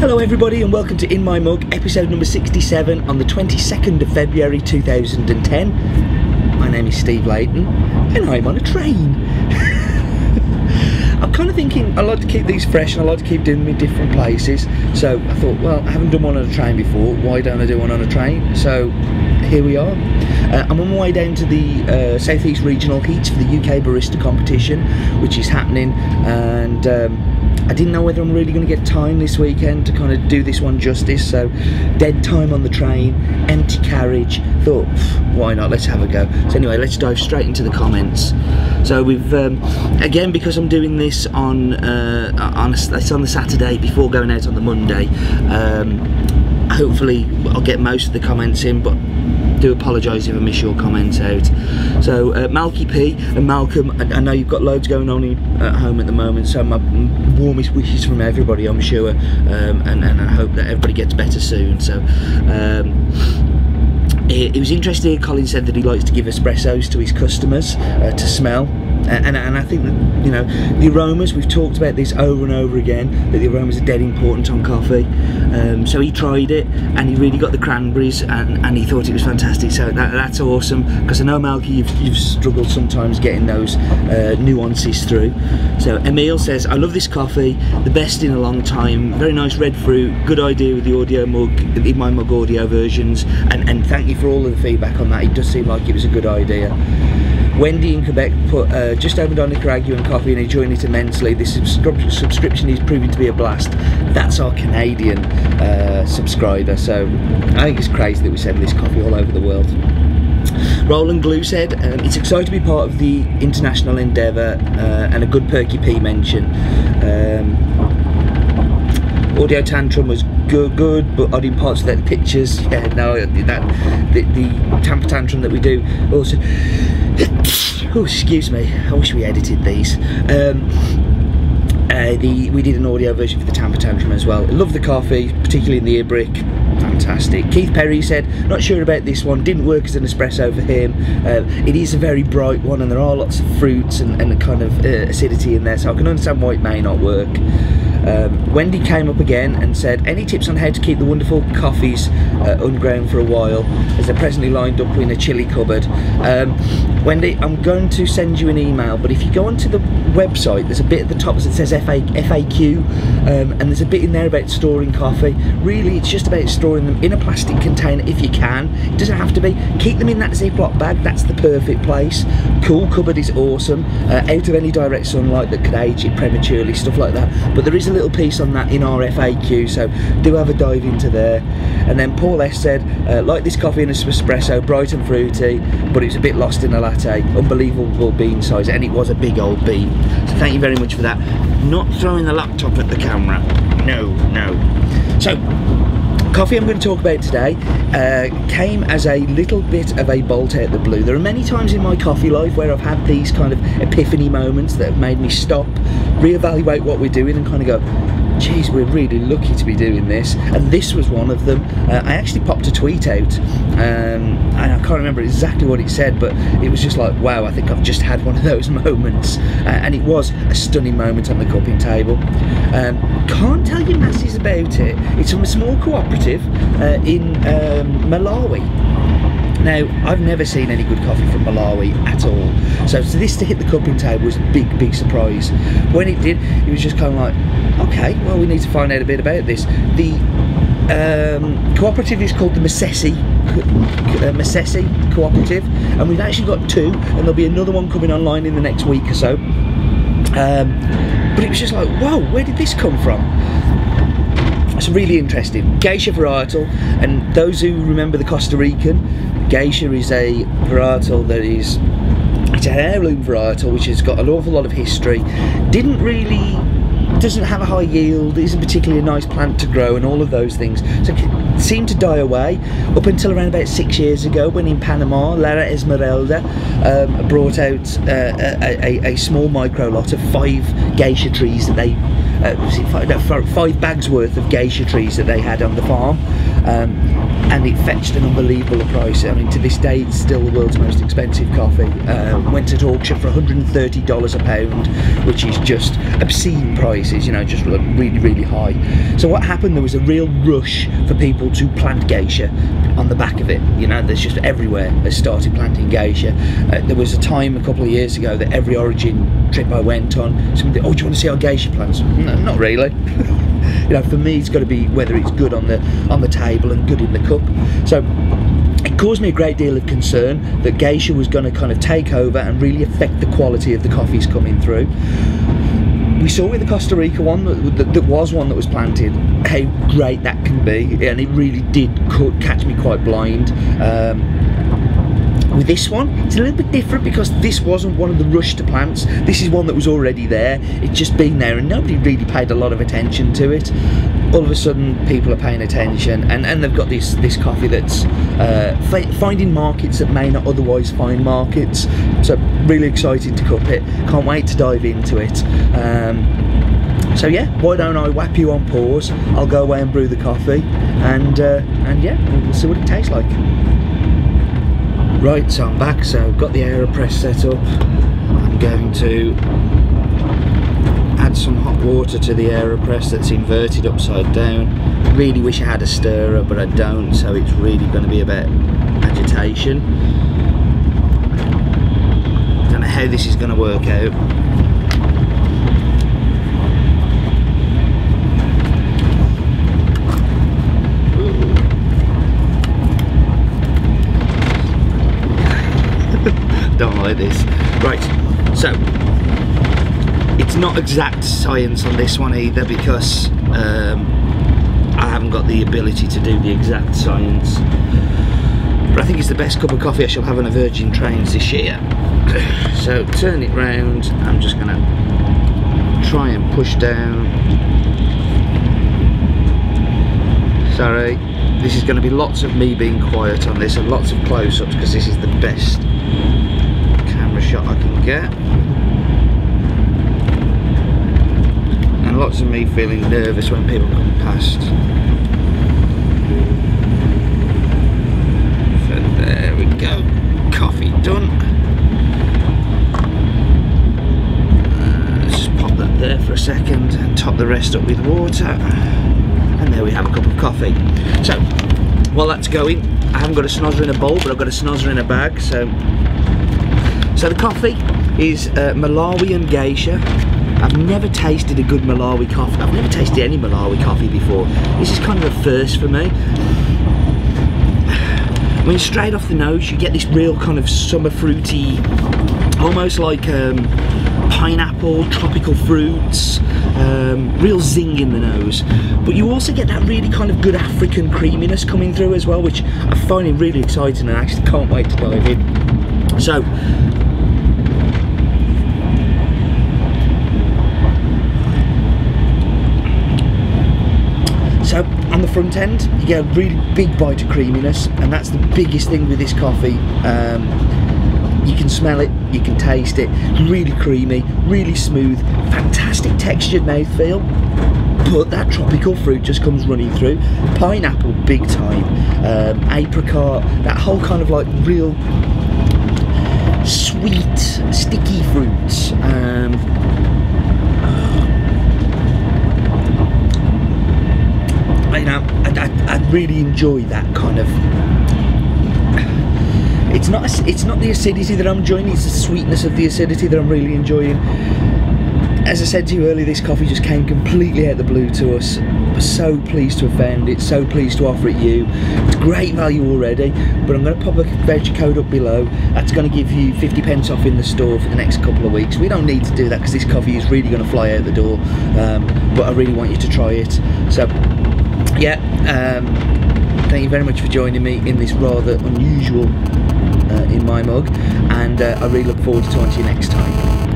Hello everybody and welcome to In My Mug, episode number 67 on the 22nd of February 2010. My name is Steve Layton and I'm on a train. I'm kind of thinking I like to keep these fresh and I like to keep doing them in different places. So I thought, well, I haven't done one on a train before, why don't I do one on a train? So here we are. I'm on my way down to the South East Regional Heats for the UK Barista competition, which is happening, and I didn't know whether I'm really going to get time this weekend to kind of do this one justice, so dead time on the train, empty carriage, thought, why not, let's have a go. So anyway, let's dive straight into the comments. So we've, again, because I'm doing this on it's on the Saturday before going out on the Monday, hopefully I'll get most of the comments in, but do apologise if I miss your comments out. So Malky P and Malcolm, I know you've got loads going on at home at the moment, so my warmest wishes from everybody, I'm sure, and I hope that everybody gets better soon. So it was interesting. Colin said that he likes to give espressos to his customers to smell, and I think that, you know, the aromas, we've talked about this over and over again, that the aromas are dead important on coffee. So he tried it and he really got the cranberries, and he thought it was fantastic. So that's awesome, because I know, Malky, you've struggled sometimes getting those nuances through. So Emil says, I love this coffee, the best in a long time, very nice red fruit, good idea with the audio mug, In My Mug audio versions, and thank you for all of the feedback on that. It does seem like it was a good idea. Wendy in Quebec put, just opened on Nicaraguan coffee and enjoying it immensely. This subscription is proving to be a blast. That's our Canadian subscriber, so I think it's crazy that we send this coffee all over the world. Roland Glue said, it's exciting to be part of the international endeavour, and a good Perky P mention. Audio Tantrum was good, but odd in parts of the pictures. Yeah, no, the Tamper Tantrum that we do also. Oh, excuse me, I wish we edited these. We did an audio version for the Tamper Tantrum as well. Love the coffee, particularly in the ear brick. Fantastic. Keith Perry said, not sure about this one, didn't work as an espresso for him. It is a very bright one and there are lots of fruits and kind of acidity in there, so I can understand why it may not work. Wendy came up again and said, any tips on how to keep the wonderful coffees unground for a while, as they're presently lined up in a chilly cupboard? Wendy, I'm going to send you an email, but if you go onto the website, there's a bit at the top that says FAQ, and there's a bit in there about storing coffee. Really, it's just about storing them in a plastic container if you can. It doesn't have to be. Keep them in that Ziploc bag, that's the perfect place. Cool cupboard is awesome, out of any direct sunlight that could age it prematurely, stuff like that. But there is a little piece on that in our FAQ, so do have a dive into there. And then Paul S said, like this coffee in an espresso, bright and fruity, but it was a bit lost in a latte. Unbelievable bean size, and it was a big old bean. So thank you very much for that. Not throwing the laptop at the camera, no. So coffee I'm going to talk about today came as a little bit of a bolt out of the blue. There are many times in my coffee life where I've had these kind of epiphany moments that have made me stop, reevaluate what we're doing and kind of go, geez, we're really lucky to be doing this, and this was one of them. I actually popped a tweet out, and I can't remember exactly what it said, but it was just like, wow, I think I've just had one of those moments, and it was a stunning moment on the cupping table. Can't tell you masses about it. It's from a small cooperative in Malawi. Now, I've never seen any good coffee from Malawi at all, so this to hit the cupping table was a big surprise. When it did, it was just kind of like, okay, well, we need to find out a bit about this. The cooperative is called the Msese cooperative, and we've actually got two, and there'll be another one coming online in the next week or so. But it was just like, whoa, where did this come from? It's really interesting. Geisha varietal, and those who remember the Costa Rican, Geisha is a varietal that is, it's an heirloom varietal which has got an awful lot of history. Doesn't have a high yield, isn't particularly a nice plant to grow, and all of those things. So it seemed to die away up until around about 6 years ago, when in Panama, Lara Esmeralda brought out a small micro lot of 5 geisha trees that they, 5 bags worth of geisha trees that they had on the farm. and it fetched an unbelievable price. I mean, to this day, it's still the world's most expensive coffee. Went at auction for $130 a pound, which is just obscene prices, you know, just really, really high. So what happened, there was a real rush for people to plant Geisha on the back of it. You know, there's just everywhere they started planting Geisha. There was a time a couple of years ago that every Origin trip I went on, somebody, oh, do you want to see our Geisha plants? No, not really. You know, for me, it's got to be whether it's good on the table and good in the cup. So it caused me a great deal of concern that Geisha was going to kind of take over and really affect the quality of the coffees coming through. We saw with the Costa Rica one that was one that was planted how great that can be, and it really did catch me quite blind. With this one, it's a little bit different because this wasn't one of the rush to plants. This is one that was already there. It's just been there and nobody really paid a lot of attention to it. All of a sudden, people are paying attention, and they've got this coffee that's finding markets that may not otherwise find markets. So really excited to cup it. Can't wait to dive into it. So yeah, why don't I whap you on pause? I'll go away and brew the coffee, and yeah, we'll see what it tastes like. Right, so I'm back, so I've got the AeroPress set up. I'm going to add some hot water to the AeroPress that's inverted upside down. Really wish I had a stirrer, but I don't, so it's really going to be about agitation. Don't know how this is going to work out. Don't like this. Right, so it's not exact science on this one either, because I haven't got the ability to do the exact science, but I think it's the best cup of coffee I shall have on a Virgin Trains this year. So turn it round. I'm just gonna try and push down. Sorry, this is going to be lots of me being quiet on this and lots of close-ups, because this is the best camera shot I can get, and lots of me feeling nervous when people come past. So there we go, coffee done. Let's just pop that there for a second and top the rest up with water, and there we have a cup of coffee. So while that's going, I haven't got a snozzer in a bowl, but I've got a snozzer in a bag. So the coffee is Malawi and Geisha. I've never tasted a good Malawi coffee. I've never tasted any Malawi coffee before. This is kind of a first for me. I mean, straight off the nose, you get this real kind of summer fruity, almost like pineapple, tropical fruits, real zing in the nose. But you also get that really kind of good African creaminess coming through as well, which I find it really exciting, and I actually can't wait to dive in. So on the front end, you get a really big bite of creaminess, and that's the biggest thing with this coffee. You can smell it, you can taste it, really creamy, really smooth, fantastic textured mouthfeel, but that tropical fruit just comes running through. Pineapple, big time, apricot, that whole kind of like real sweet, sticky fruits. You know, I really enjoy that kind of. It's not the acidity that I'm enjoying, it's the sweetness of the acidity that I'm really enjoying. As I said to you earlier, this coffee just came completely out of the blue to us. I'm so pleased to have found it, so pleased to offer it you. It's great value already, but I'm going to pop a voucher code up below. That's going to give you 50p off in the store for the next couple of weeks. We don't need to do that because this coffee is really going to fly out the door, but I really want you to try it. So yeah, thank you very much for joining me in this rather unusual in my mug, and I really look forward to talking to you next time.